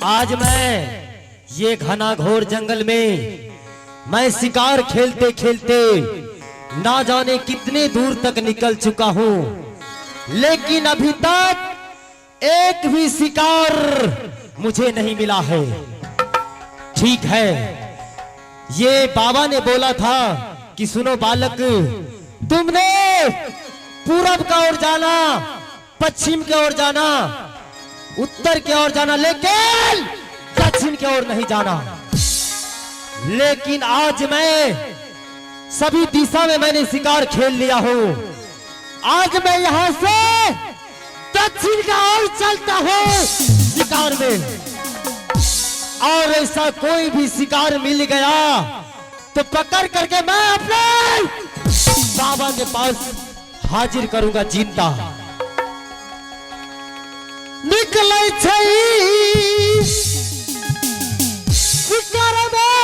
आज मैं ये घना घोर जंगल में मैं शिकार खेलते खेलते ना जाने कितने दूर तक निकल चुका हूं, लेकिन अभी तक एक भी शिकार मुझे नहीं मिला है। ठीक है, ये बाबा ने बोला था कि सुनो बालक, तुमने पूरब का ओर जाना, पश्चिम की ओर जाना, उत्तर की ओर जाना, लेकिन दक्षिण की ओर नहीं जाना। लेकिन आज मैं सभी दिशा में मैंने शिकार खेल लिया हूं। आज मैं यहां से दक्षिण की ओर चलता हूं शिकार में, और ऐसा कोई भी शिकार मिल गया तो पकड़ करके मैं अपने बाबा के पास हाजिर करूंगा जिंदा। निकले शिकार में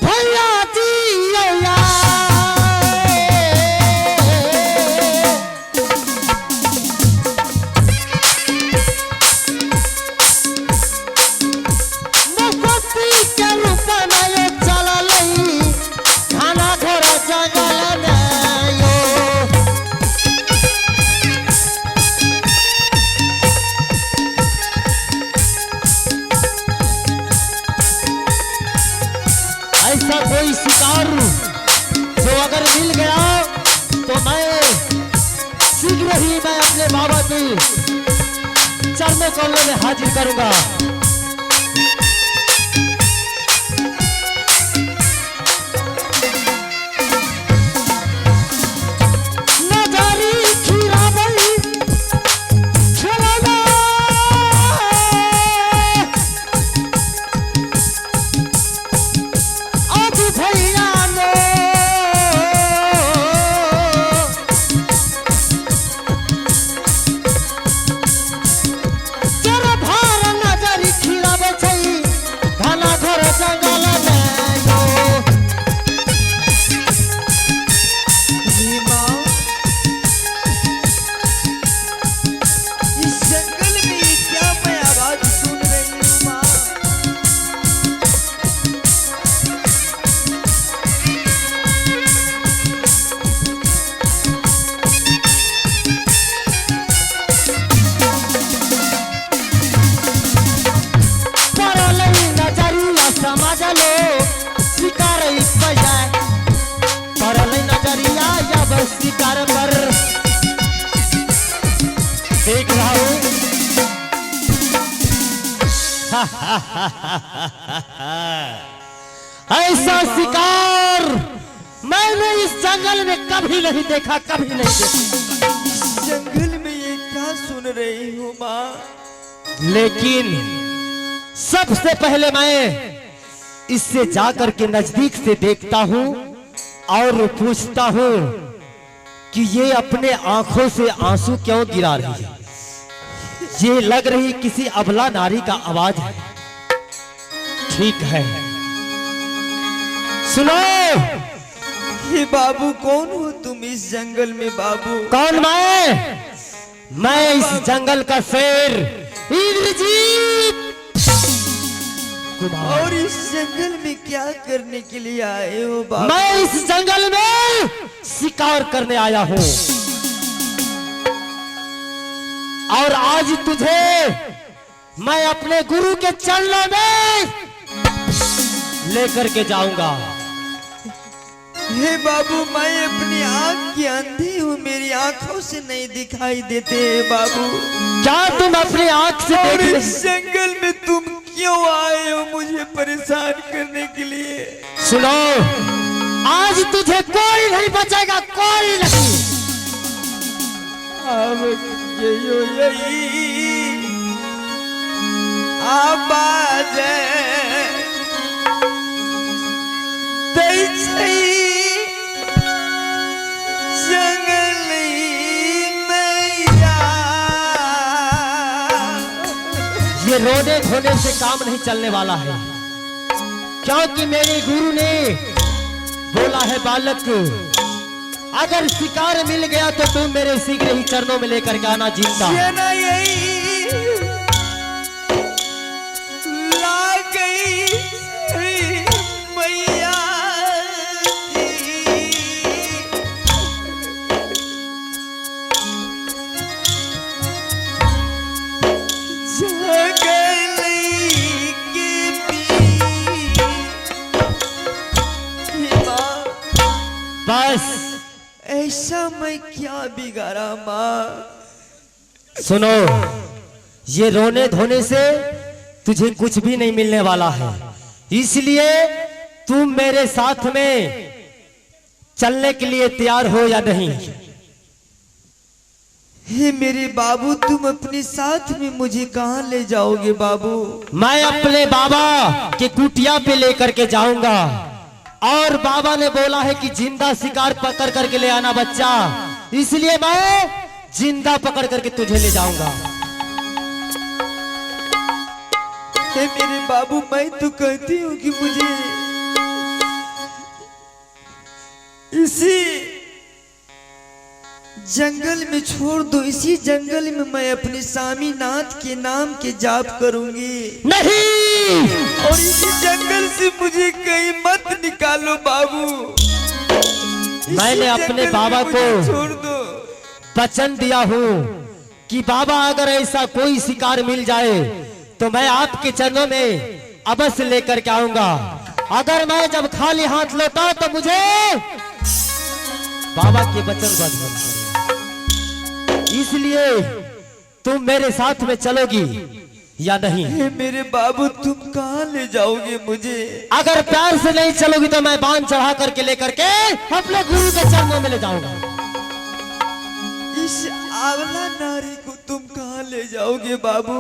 भैया जी कोई शिकार जो अगर मिल गया तो मैं शीघ्र ही मैं अपने बाबा के चरणों कमलों में हाजिर करूंगा। शिकार पर देख रहा हूं ऐसा शिकार मैंने इस जंगल में कभी नहीं देखा, कभी नहीं देखा। जंगल में ये क्या सुन रही हूँ माँ? लेकिन सबसे पहले मैं इससे जाकर के नजदीक से देखता हूं और पूछता हूं कि ये अपने आंखों से आंसू क्यों गिरा रही है। ये लग रही किसी अबला नारी का आवाज है। ठीक है, सुनो। ये बाबू कौन हो तुम इस जंगल में? बाबू कौन? मैं इस जंगल का शेर इंद्रजीत कुमार। और इस जंगल में क्या करने के लिए आए हो बाबू? मैं इस जंगल में शिकार करने आया हूं, और आज तुझे मैं अपने गुरु के चरणों में लेकर के जाऊंगा। हे बाबू, मैं अपनी आंख की अंधी हूँ, मेरी आंखों से नहीं दिखाई देते बाबू। क्या तुम अपनी आंख से और देख? इस जंगल में तुम क्यों आए हो मुझे परेशान करने के लिए? सुनो, आज तुझे कोई नहीं बचेगा, कोई नहीं। अब यही आवाज ये रोने धोने से काम नहीं चलने वाला है, क्योंकि मेरे गुरु ने बोला है, बालक अगर शिकार मिल गया तो तुम मेरे शीघ्र ही चरणों में लेकर के आना जिंदा। ऐसा मैं क्या बिगाड़ा माँ? सुनो, ये रोने धोने से तुझे कुछ भी नहीं मिलने वाला है, इसलिए तुम मेरे साथ में चलने के लिए तैयार हो या नहीं? हे मेरे बाबू, तुम अपने साथ में मुझे कहाँ ले जाओगे बाबू? मैं अपने बाबा के कुटिया पे लेकर के जाऊंगा, और बाबा ने बोला है कि जिंदा शिकार पकड़ करके ले आना बच्चा, इसलिए मैं जिंदा पकड़ करके तुझे ले जाऊंगा। हे मेरे बाबू, मैं तो कहती हूँ कि मुझे इसी जंगल में छोड़ दो। इसी जंगल में मैं अपने स्वामी नाथ के नाम के जाप करूंगी। नहीं, और इसी जंगल से मुझे कहीं मत निकालो बाबू। मैंने अपने बाबा को छोड़ दो। वचन दिया हूँ कि बाबा अगर ऐसा कोई शिकार मिल जाए तो मैं आपके चरणों में अवश्य लेकर के आऊंगा। अगर मैं जब खाली हाथ लौटा तो मुझे बाबा के वचन बंद, इसलिए तुम मेरे साथ में चलोगी या नहीं? हे मेरे बाबू, तुम कहाँ ले जाओगे मुझे? अगर प्यार से नहीं चलोगी तो मैं बांध चढ़ा करके लेकर के अपने गुरु के चरणों में ले जाऊंगा। इस आंवला नारी को तुम कहाँ ले जाओगे बाबू?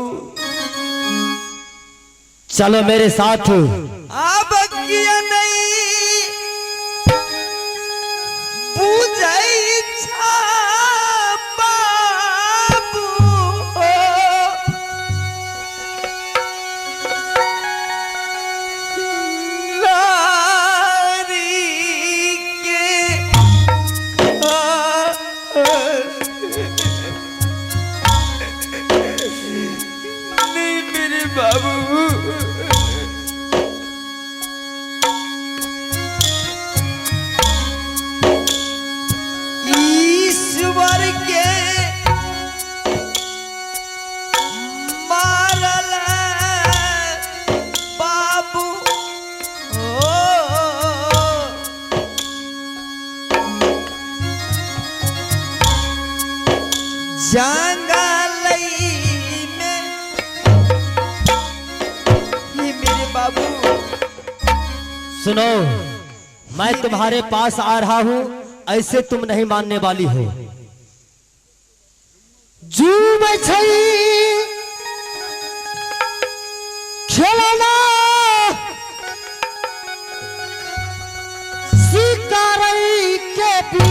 चलो मेरे साथ। अब किया नहीं पूजा इच्छा बाबू, नारी के नहीं मेरे बाबू। ईश्वर के मारल बाबू हो, जंगलई में। ये मेरे बाबू, सुनो, मैं तुम्हारे पास आ रहा हूं, ऐसे तुम नहीं मानने वाली हो। जूम छई खेलना शिकारई के भी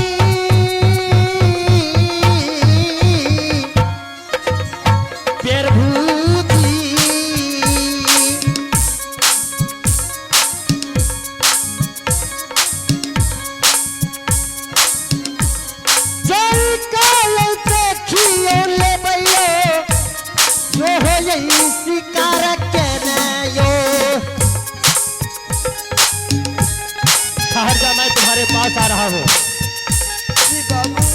मैं तुम्हारे पास आ रहा हूं। जी बाबू,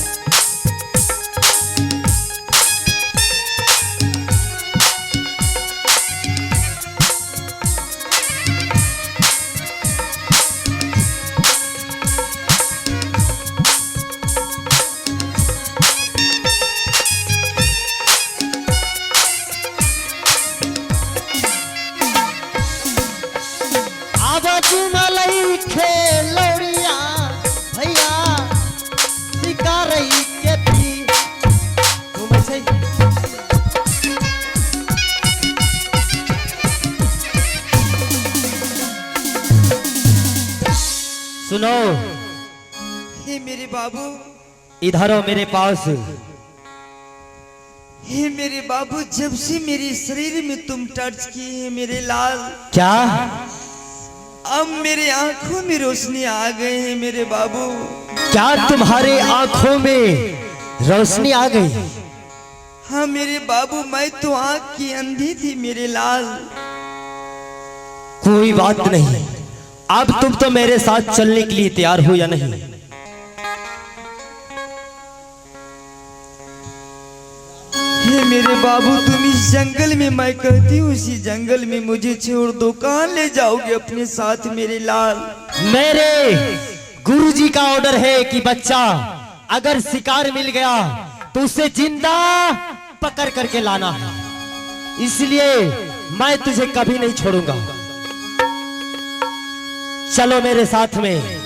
सुनो, हे मेरे बाबू, इधर हो मेरे पास। हे मेरे बाबू, जब से मेरे शरीर में तुम टच किए हैं मेरे लाल, क्या अब मेरे आंखों में रोशनी आ गए हैं मेरे बाबू। क्या तुम्हारे आंखों में रोशनी आ गई? हाँ मेरे बाबू, मैं तो आंख की अंधी थी मेरे लाल। कोई बात नहीं, अब तुम तो मेरे साथ चलने के लिए तैयार हो या नहीं? हे मेरे बाबू, तुम इस जंगल में, मैं कहती हूँ इसी जंगल में मुझे छोड़ दो। कहाँ ले जाओगे अपने साथ मेरे लाल? मेरे गुरुजी का ऑर्डर है कि बच्चा अगर शिकार मिल गया तो उसे जिंदा पकड़ करके लाना है, इसलिए मैं तुझे कभी नहीं छोड़ूंगा। चलो मेरे साथ में।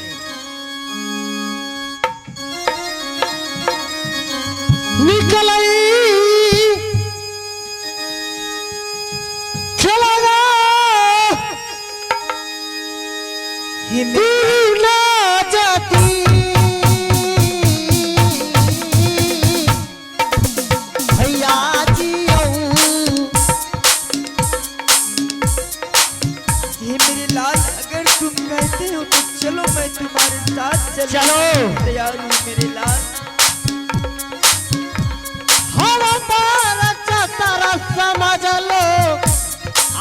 निकल चला ना जाती भैया जी। हे मेरे लाल, अगर तुम कहते हो तो चलो, मैं तुम्हारे साथ चलो। तैयार हूँ मेरे लाल। तारा समझ लो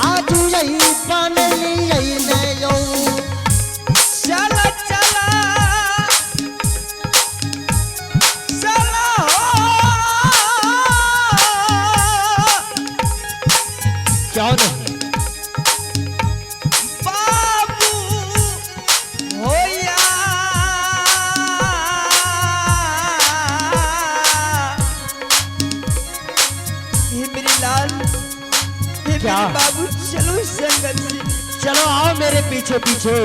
आज यही बन यही नयो। चला चला चला क्या नहीं बाबू होया। हे मेरे लाल, हे क्या? मेरे बाबू, चलो इस जंगल से। चलो आओ मेरे पीछे पीछे,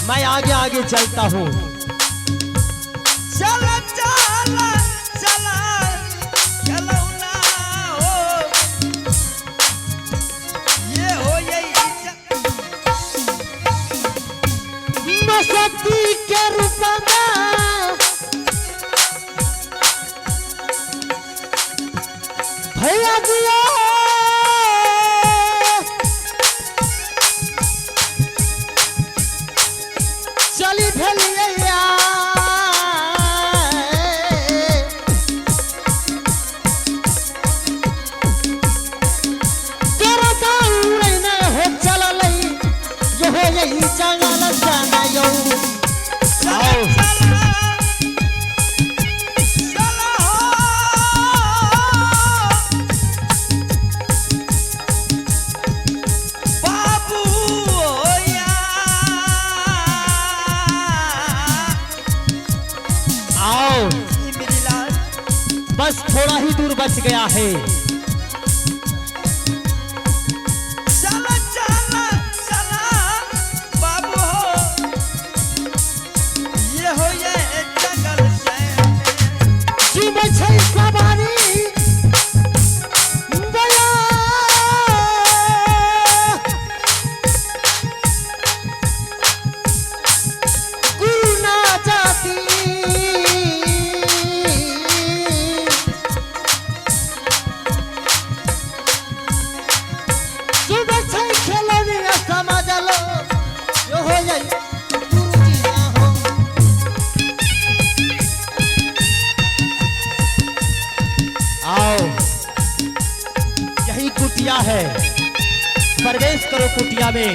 मैं आगे आगे चलता हूँ। चला चला चला चलो ना हो, ये हो यही नसती के रूप में भैया दिया चली भेलिया। यही जंगल सनयो। आओ बाबू होया। आओ, मेरी लाल, बस थोड़ा ही दूर बच गया है। चला चला चला बाबू हो, ये हो ये जंगल से। जीव छै सवारी दया गुरु ना जाती। जीव छै खेलनी समझ लो यो हो जाई गुरु जी ना हो। आओ, यही कुटिया है, प्रवेश करो कुटिया में।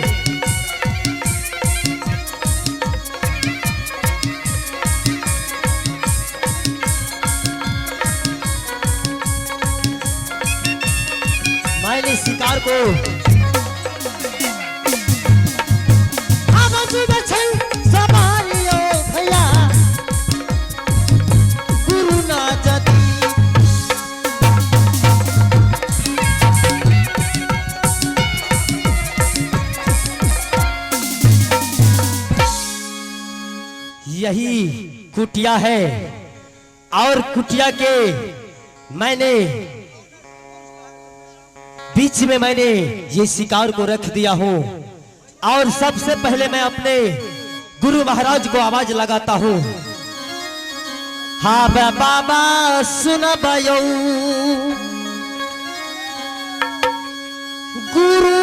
मैंने शिकार को सवारियो भैया गुरु ना जाती। यही कुटिया है और कुटिया के मैंने बीच में मैंने ये शिकार को रख दिया हूँ। और सबसे पहले मैं अपने गुरु महाराज को आवाज लगाता हूँ। हाँ बाबा सुन बयो गुरु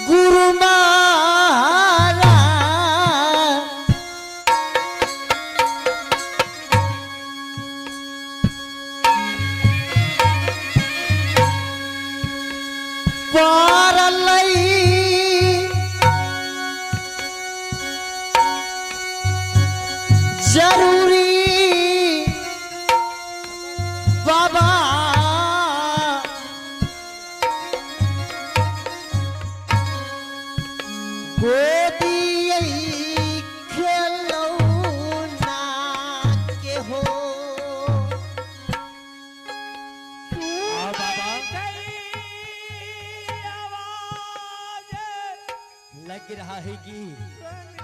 गुरु मारा पार लई जरूरी बाबा गोदी खिलौना आएगी।